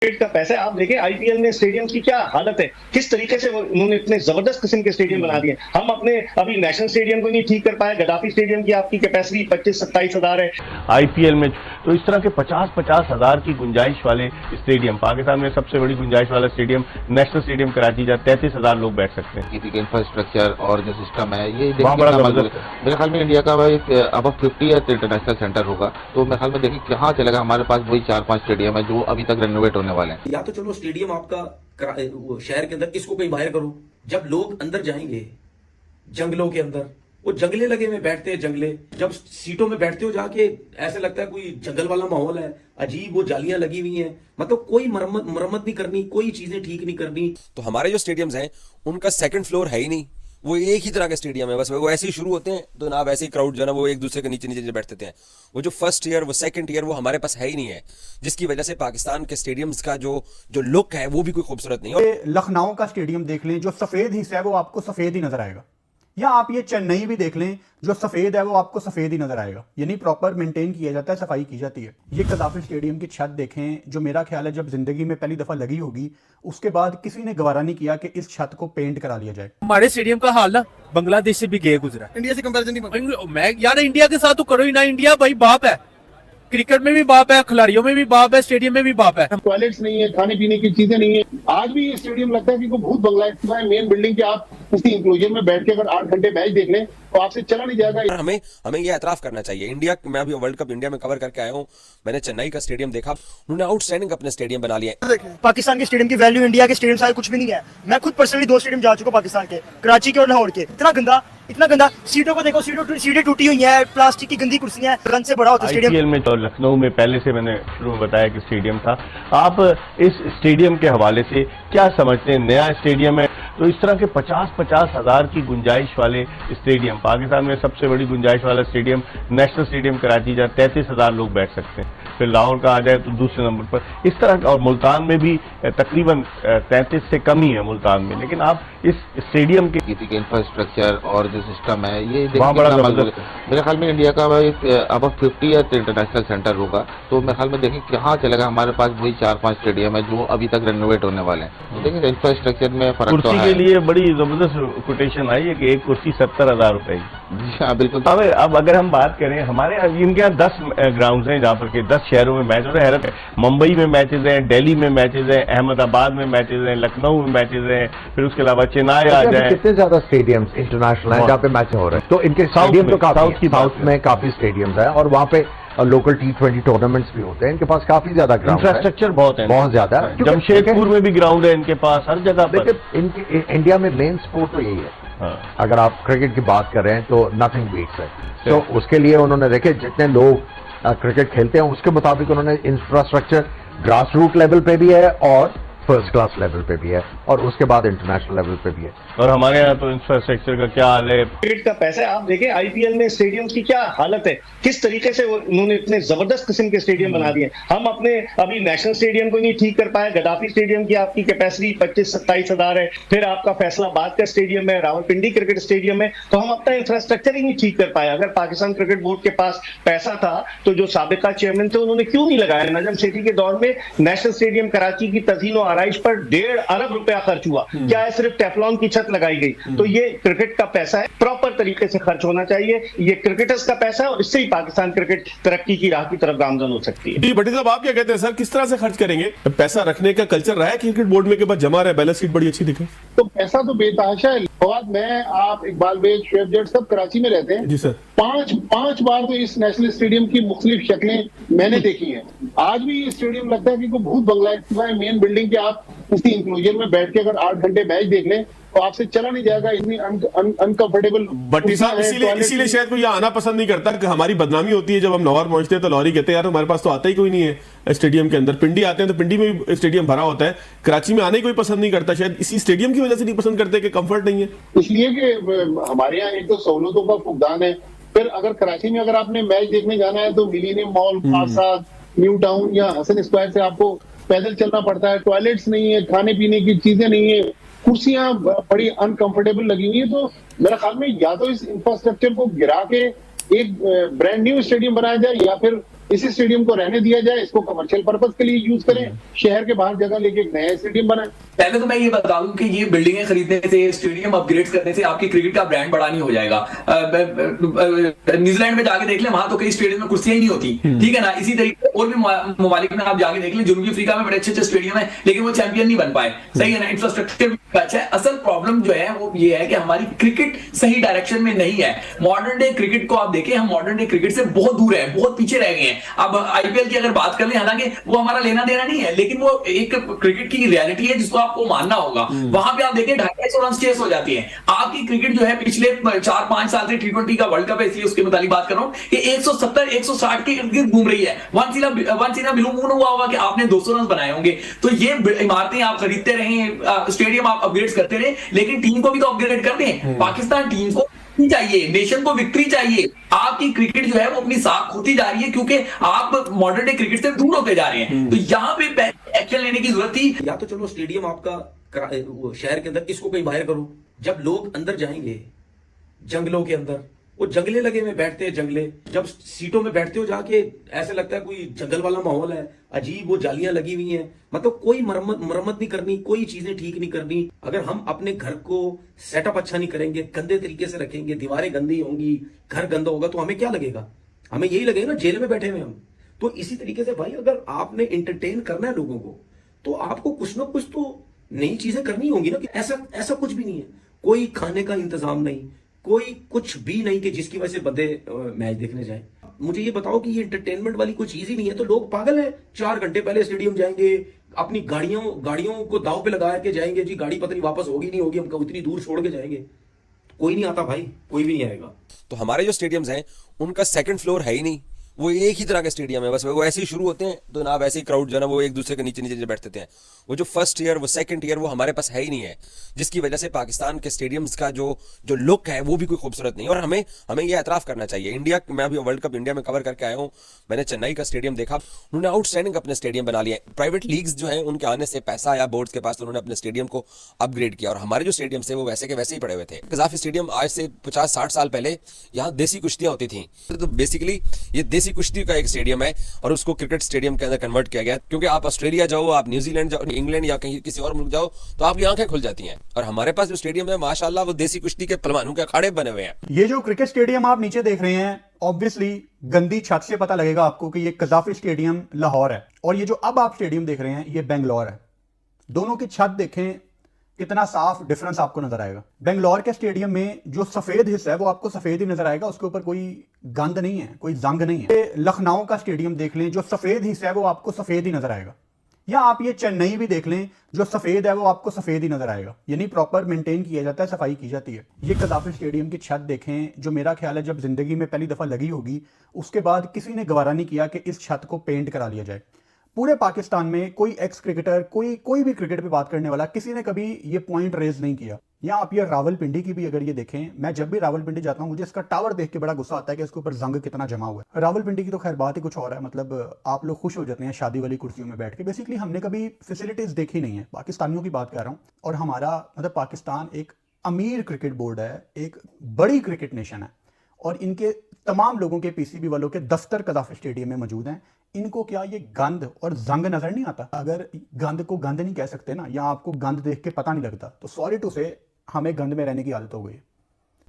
Cricket का पैसा है। आप देखें आईपीएल में स्टेडियम की क्या हालत है, किस तरीके से उन्होंने इतने जबरदस्त किस्म के स्टेडियम बना दिए। हम अपने अभी नेशनल स्टेडियम को नहीं ठीक कर पाए। गद्दाफी स्टेडियम की आपकी कैपेसिटी 25-27 हजार है आईपीएल में। तो इस तरह के 50-50 हजार की गुंजाइश वाले स्टेडियम, पाकिस्तान में सबसे बड़ी गुंजाइश वाला स्टेडियम नेशनल स्टेडियम कराची, जहाँ 33 हजार लोग बैठ सकते हैं। किसी के इंफ्रास्ट्रक्चर और जो सिस्टम है ये वहाँ बड़ा जबरदस्त है। मेरे ख्याल में इंडिया का एक अब 50 इंटरनेशनल सेंटर होगा, तो मेरे ख्याल में देखिए कहाँ चलेगा। हमारे पास वही 4-5 स्टेडियम है जो अभी तक रेनोवेट होने वाले हैं। या तो चलो स्टेडियम आपका शहर के अंदर, इसको कहीं बाहर करो। जब लोग अंदर जाएंगे जंगलों के अंदर, वो जंगले लगे में बैठते हैं, जंगले जब सीटों में बैठते हो जाके ऐसा लगता है कोई जंगल वाला माहौल है, अजीब वो जालियां लगी हुई हैं, मतलब कोई मरम्मत नहीं करनी, कोई चीजें ठीक नहीं करनी। तो हमारे जो स्टेडियम्स हैं उनका सेकंड फ्लोर है ही नहीं, वो एक ही तरह के स्टेडियम है, बस वो ऐसे ही शुरू होते हैं तो ना वैसे ही क्राउड जो है ना वो एक दूसरे के नीचे नीचे बैठते हैं। वो जो फर्स्ट ईयर वो सेकंड ईयर वो हमारे पास है ही नहीं है, जिसकी वजह से पाकिस्तान के स्टेडियम्स का जो लुक है वो भी कोई खूबसूरत नहीं है। लखनऊ का स्टेडियम देख लें, जो सफेद हिस्सा है वो आपको सफेद ही नजर आएगा, या आप ये चेन्नई भी देख लें, जो सफेद है वो आपको सफेद ही नजर आएगा, यानी प्रॉपर मेंटेन किया जाता है, सफाई की जाती है। ये गद्दाफी स्टेडियम की छत देखें, जो मेरा ख्याल है जब जिंदगी में पहली दफा लगी होगी उसके बाद किसी ने गवारा नहीं किया कि इस छत को पेंट करा लिया जाए। हमारे स्टेडियम का हाल ना बांग्लादेश से भी गए गुजरा, इंडिया से कंपैरिजन नहीं। मैं यार इंडिया के साथ तो करो ही ना, इंडिया भाई बाप है, क्रिकेट में भी बाप है, खिलाड़ियों में भी बाप है, स्टेडियम में भी बाप है। टॉयलेट्स नहीं है, खाने पीने की चीजें नहीं है। आज भी ये स्टेडियम लगता है कि कोई भूत बंगला है। मेन बिल्डिंग के आप उसकी इंक्लूजन में बैठ के अगर 8 घंटे मैच देख लें तो आपसे चला नहीं जाएगा। हमें ये एतराफ करना चाहिए। इंडिया, मैं अभी वर्ल्ड कप इंडिया में कवर करके आया हूँ, मैंने चेन्नई का स्टेडियम देखा, उन्होंने आउटस्टैंडिंग अपने स्टेडियम बना लिया। पाकिस्तान के स्टेडियम की वैल्यू इंडिया के स्टेडियम से कुछ भी नहीं है। मैं खुद पर्सनली 2 स्टेडियम जा चुका पाकिस्तान के, कराची के और लाहौर के। इतना गंदा, सीटों को देखो, सीटें टूटी हुई हैं, प्लास्टिक की गंदी कुर्सियां, रन से बड़ा होता है स्टेडियम। आईपीएल में तो लखनऊ में पहले से मैंने शुरू में बताया कि स्टेडियम था। आप इस स्टेडियम के हवाले से क्या समझते हैं? नया स्टेडियम है तो इस तरह के 50-50 हजार की गुंजाइश वाले स्टेडियम, पाकिस्तान में सबसे बड़ी गुंजाइश वाला स्टेडियम नेशनल स्टेडियम कराची, जहाँ 33 हजार लोग बैठ सकते हैं। फिर लाहौर का आ जाए तो दूसरे नंबर पर, इस तरह का। और मुल्तान में भी तकरीबन 33 से कम ही है मुल्तान में। लेकिन आप इस स्टेडियम के किसी के इंफ्रास्ट्रक्चर और जो सिस्टम है ये वहाँ बड़ा जबरदस्त है। मेरे ख्याल में इंडिया का एक अब 50 इंटरनेशनल सेंटर होगा, तो मेरे ख्याल में देखिए कहाँ चलेगा। हमारे पास वही 4-5 स्टेडियम है जो अभी तक रेनोवेट होने वाले हैं। देखिए इंफ्रास्ट्रक्चर में फर्क तो है। के लिए बड़ी जबरदस्त कोटेशन आई है कि एक कुर्सी 70,000 रुपए की। हाँ बिल्कुल। अब अगर हम बात करें, हमारे यहाँ इनके यहाँ 10 ग्राउंड हैं जहाँ पर के 10 शहरों में मैच हो रहे हैं। मुंबई में मैचेज हैं, दिल्ली में मैचेज हैं, अहमदाबाद में मैचेज हैं, लखनऊ में मैचेज हैं, फिर उसके अलावा चेन्नई आ जाए। कितने ज्यादा स्टेडियम्स इंटरनेशनल हैं जहाँ पे मैच हो रहे हैं, तो इनके स्टेडियम तो काफी, साउथ में काफी स्टेडियम्स हैं और वहाँ पे लोकल T20 टूर्नामेंट्स भी होते हैं। इनके पास काफी ज्यादा ग्राउंड, इंफ्रास्ट्रक्चर बहुत है, बहुत ज्यादा। जमशेदपुर में भी ग्राउंड है इनके पास, हर जगह पर। इनके इंडिया में मेन स्पोर्ट तो यही है। हाँ। अगर आप क्रिकेट की बात कर रहे हैं तो नथिंग बीट्स है। तो उसके लिए उन्होंने देखे जितने लोग क्रिकेट खेलते हैं उसके मुताबिक उन्होंने इंफ्रास्ट्रक्चर ग्रास रूट लेवल पे भी है और फर्स्ट क्लास लेवल पे भी है और उसके बाद इंटरनेशनल लेवल पे भी है। और हमारे यहाँ तो इंफ्रास्ट्रक्चर का क्या हाल है। क्रिकेट का पैसा है। आप देखें आईपीएल में स्टेडियम की क्या हालत है, किस तरीके से उन्होंने इतने जबरदस्त किस्म के स्टेडियम बना दिए। हम अपने अभी नेशनल स्टेडियम को नहीं ठीक कर पाए। गद्दाफी स्टेडियम की आपकी कैपेसिटी 25-27 हजार है। फिर आपका फैसलाबाद का स्टेडियम है, रावलपिंडी क्रिकेट स्टेडियम है। तो हम अपना इंफ्रास्ट्रक्चर ही नहीं ठीक कर पाए। अगर पाकिस्तान क्रिकेट बोर्ड के पास पैसा था तो जो साबिका चेयरमैन थे उन्होंने क्यों नहीं लगाया। नजम सेठी के दौर में नेशनल स्टेडियम कराची की तज़ीन और आराइश पर 1.5 अरब रुपया खर्च हुआ। क्या है, सिर्फ टेफलॉन की छत लगाई गई। तो ये क्रिकेट का पैसा है, प्रॉपर तरीके से खर्च होना चाहिए। ये क्रिकेटर्स का पैसा है और इससे ही पाकिस्तान क्रिकेट तरक्की की राह की तरफ गामजन हो सकती है। जी भट्टी साहब, आप क्या कहते हैं सर, किस तरह से खर्च करेंगे? पैसा रखने का कल्चर रहा है क्रिकेट बोर्ड में के बाद जमा रहा है, बैलेंस शीट बड़ी अच्छी दिखे। तो पैसा तो बेतहाशा है। फवाद, मैं, आप, इकबाल बेग, शुएब जट सब कराची में रहते हैं। जी सर। 5 बार तो इस नेशनल स्टेडियम की मुख्तलिफ शक्लें मैंने देखी हैं। आज भी ये स्टेडियम लगता है कि कोई भूत बंगला है। मेन बिल्डिंग के आप उसकी इंक्लूजन में बैठ के अगर 8 घंटे मैच देख लें तो आपसे चला नहीं जाएगा। इतनी अनकंफर्टेबल। भट्टी साहब, इसीलिए शायद कोई यहाँ आना पसंद नहीं करता कि हमारी बदनामी होती है। जब हम लाहौर पहुंचते हैं तो लाहौरी कहते हैं यार हमारे पास तो आता ही कोई नहीं है स्टेडियम के अंदर। पिंडी आते हैं तो पिंडी में भी स्टेडियम भरा होता है। कराची में आने कोई पसंद नहीं करता, शायद इसी स्टेडियम की वजह से नहीं पसंद करते कि कंफर्ट नहीं है। इसलिए कि हमारे यहाँ एक तो सहूलतों का फुकदान है। फिर अगर कराची में अगर आपने मैच देखने जाना है तो मिलीनियम मॉल, खासा, न्यू टाउन या हसन स्क्वायर से आपको पैदल चलना पड़ता है। टॉयलेट्स नहीं है, खाने पीने की चीजें नहीं है, कुर्सियां बड़ी अनकंफर्टेबल लगी हुई है। तो मेरे ख्याल में या तो इस इंफ्रास्ट्रक्चर को गिरा के एक ब्रांड न्यू स्टेडियम बनाया जाए या फिर इस स्टेडियम को रहने दिया जाए, इसको कमर्शियल पर्पज के लिए यूज करें, शहर के बाहर जगह लेके एक नया स्टेडियम बनाए। पहले तो मैं ये बता दूं कि ये बिल्डिंगें खरीदने से, स्टेडियम अपग्रेड करने से आपकी क्रिकेट का ब्रांड बड़ा नहीं हो जाएगा। न्यूजीलैंड में जाके देख लें, वहां तो कई स्टेडियम में कुर्सियां ही नहीं होती, ठीक है ना। इसी तरीके और भी ममालिक में आप जाके देख लें, जनूबी अफ्रीका में बड़े अच्छे अच्छे स्टेडियम है, लेकिन वो चैंपियन नहीं बन पाए, सही है ना। इंफ्रास्ट्रक्चर भी अच्छा है। असल प्रॉब्लम जो है वो ये है कि हमारी क्रिकेट सही डायरेक्शन में नहीं है। मॉडर्न डे क्रिकेट को आप देखें, हम मॉडर्न डे क्रिकेट से बहुत दूर है, बहुत पीछे रह गए हैं। अब आईपीएल की अगर बात कर लें, हालांकि वो हमारा लेना देना नहीं है, लेकिन वो एक क्रिकेट की रियलिटी है जिसको आपको मानना होगा। वहां पे आप देखें 250 रन चेस हो जाती है। आपकी क्रिकेट जो है पिछले 4-5 साल से T20 का वर्ल्ड कप है, इसलिए उसके मुताबिक बात कर रहा हूं कि 170-160 के इर्द गिर्द घूम रही है। Once in a blue moon हुआ होगा कि आपने 200 रन बनाए होंगे। तो ये इमारतें आप खरीदते रहे, स्टेडियम आप अपग्रेड करते रहे, लेकिन टीम को भी तो अपग्रेड कर दें। पाकिस्तान टीम को चाहिए, नेशन को विक्ट्री चाहिए। आपकी क्रिकेट जो है वो अपनी साख खोती जा रही है क्योंकि आप मॉडर्न डे क्रिकेट से दूर होते जा रहे हैं। तो यहाँ पे एक्शन लेने की जरूरत थी। या तो चलो स्टेडियम आपका वो शहर के अंदर, इसको कहीं बाहर करो। जब लोग अंदर जाएंगे जंगलों के अंदर, वो जंगले लगे में बैठते हैं, जंगले जब सीटों में बैठते हो जाके ऐसे लगता है कोई जंगल वाला माहौल है, अजीब वो जालियां लगी हुई हैं। मतलब कोई मरम्मत नहीं करनी, कोई चीजें ठीक नहीं करनी। अगर हम अपने घर को सेटअप अच्छा नहीं करेंगे, गंदे तरीके से रखेंगे, दीवारें गंदी होंगी, घर गंदा होगा, तो हमें क्या लगेगा? हमें यही लगेगा ना जेल में बैठे हुए हम। तो इसी तरीके से भाई, अगर आपने इंटरटेन करना है लोगों को, तो आपको कुछ ना कुछ तो नई चीजें करनी होंगी ना। कि ऐसा कुछ भी नहीं है, कोई खाने का इंतजाम नहीं, कोई कुछ भी नहीं कि जिसकी वजह से बंदे मैच देखने जाए। मुझे ये बताओ कि ये एंटरटेनमेंट वाली कोई चीज ही नहीं है, तो लोग पागल हैं। 4 घंटे पहले स्टेडियम जाएंगे, अपनी गाड़ियों को दाव पे लगा के जाएंगे, जी गाड़ी पता नहीं वापस होगी नहीं होगी, हम इतनी दूर छोड़ के जाएंगे। कोई नहीं आता भाई, कोई भी नहीं आएगा। तो हमारे जो स्टेडियम्स हैं उनका सेकंड फ्लोर है ही नहीं, वो एक ही तरह के स्टेडियम है, बस वो ऐसे ही शुरू होते हैं, तो ना वैसे ही क्राउड जो है ना वो एक दूसरे के नीचे नीचे बैठते हैं। वो जो फर्स्ट ईयर, वो सेकंड ईयर, वो हमारे पास है ही नहीं है, जिसकी वजह से पाकिस्तान के स्टेडियम्स का जो लुक है वो भी कोई खूबसूरत नहीं। और हमें ये एतराफ करना चाहिए। इंडिया, मैं अभी वर्ल्ड कप इंडिया में कवर करके आया हूँ, मैंने चेन्नई का स्टेडियम देखा, उन्होंने आउटस्टैंडिंग अपने स्टेडियम बना लिए। प्राइवेट लीग्स जो है उनके आने से पैसा आया बोर्ड्स के पास, तो उन्होंने अपने स्टेडियम को अपग्रेड किया। और हमारे जो स्टेडियम थे वो वैसे के वैसे ही पड़े हुए थे। कजाफी स्टेडियम आज से 50-60 साल पहले यहाँ देसी कुश्तियां होती थी, तो बेसिकली ये देसी कुश्ती का एक स्टेडियम है और उसको क्रिकेट स्टेडियम के अंदर कन्वर्ट किया गया। क्योंकि आप ऑस्ट्रेलिया जाओ, आप न्यूजीलैंड जाओ, इंग्लैंड या कहीं किसी और मुल्क जाओ, तो आपकी आंखें खुल जाती हैं। और हमारे पास जो स्टेडियम है माशाल्लाह, वो देसी कुश्ती के पहलवानों के अखाड़े बने हुए हैं। ये जो क्रिकेट स्टेडियम आप नीचे देख रहे हैं, ऑब्वियसली गंदी छत से पता लगेगा आपको कि ये कजाफी स्टेडियम लाहौर है, और ये जो अब आप स्टेडियम देख रहे हैं ये बेंगलोर है। दोनों की छत देखें, कितना साफ डिफरेंस आपको नजर आएगा। बेंगलोर के स्टेडियम में जो सफेद हिस्सा है वो आपको सफेद ही नजर आएगा, उसके ऊपर कोई गंद नहीं है, कोई जंग नहीं है। लखनऊ का स्टेडियम देख लें, जो सफेद हिस्सा है वो आपको सफेद ही नजर आएगा। या आप ये चेन्नई भी देख लें, जो सफेद है वो आपको सफेद ही नजर आएगा, यानी प्रॉपर मेंटेन किया जाता है, सफाई की जाती है। ये कजाफी स्टेडियम की छत देखें, जो मेरा ख्याल है जब जिंदगी में पहली दफा लगी होगी, उसके बाद किसी ने गवारा नहीं किया कि इस छत को पेंट करा लिया जाए। पूरे पाकिस्तान में कोई एक्स क्रिकेटर, कोई भी क्रिकेट पे बात करने वाला, किसी ने कभी ये पॉइंट रेज नहीं किया। या आप ये रावलपिंडी की भी अगर ये देखें, मैं जब भी रावलपिंडी जाता हूँ मुझे इसका टावर देख के बड़ा गुस्सा आता है कि इसके ऊपर जंग कितना जमा हुआ है। रावलपिंडी की तो खैर बात ही कुछ और है, मतलब आप लोग खुश हो जाते हैं शादी वाली कुर्सियों में बैठ के। बेसिकली हमने कभी फैसिलिटीज देखी नहीं है, पाकिस्तानियों की बात कर रहा हूँ। और हमारा मतलब पाकिस्तान एक अमीर क्रिकेट बोर्ड है, एक बड़ी क्रिकेट नेशन है, और इनके तमाम लोगों के पीसीबी वालों के दफ्तर कजाफी स्टेडियम में मौजूद हैं। इनको क्या ये गंद और जंग नजर नहीं आता? अगर गंद को गंद नहीं कह सकते ना, या आपको गंद देख के पता नहीं लगता, तो सॉरी टू से हमें गंद में रहने की आदत हो गई है।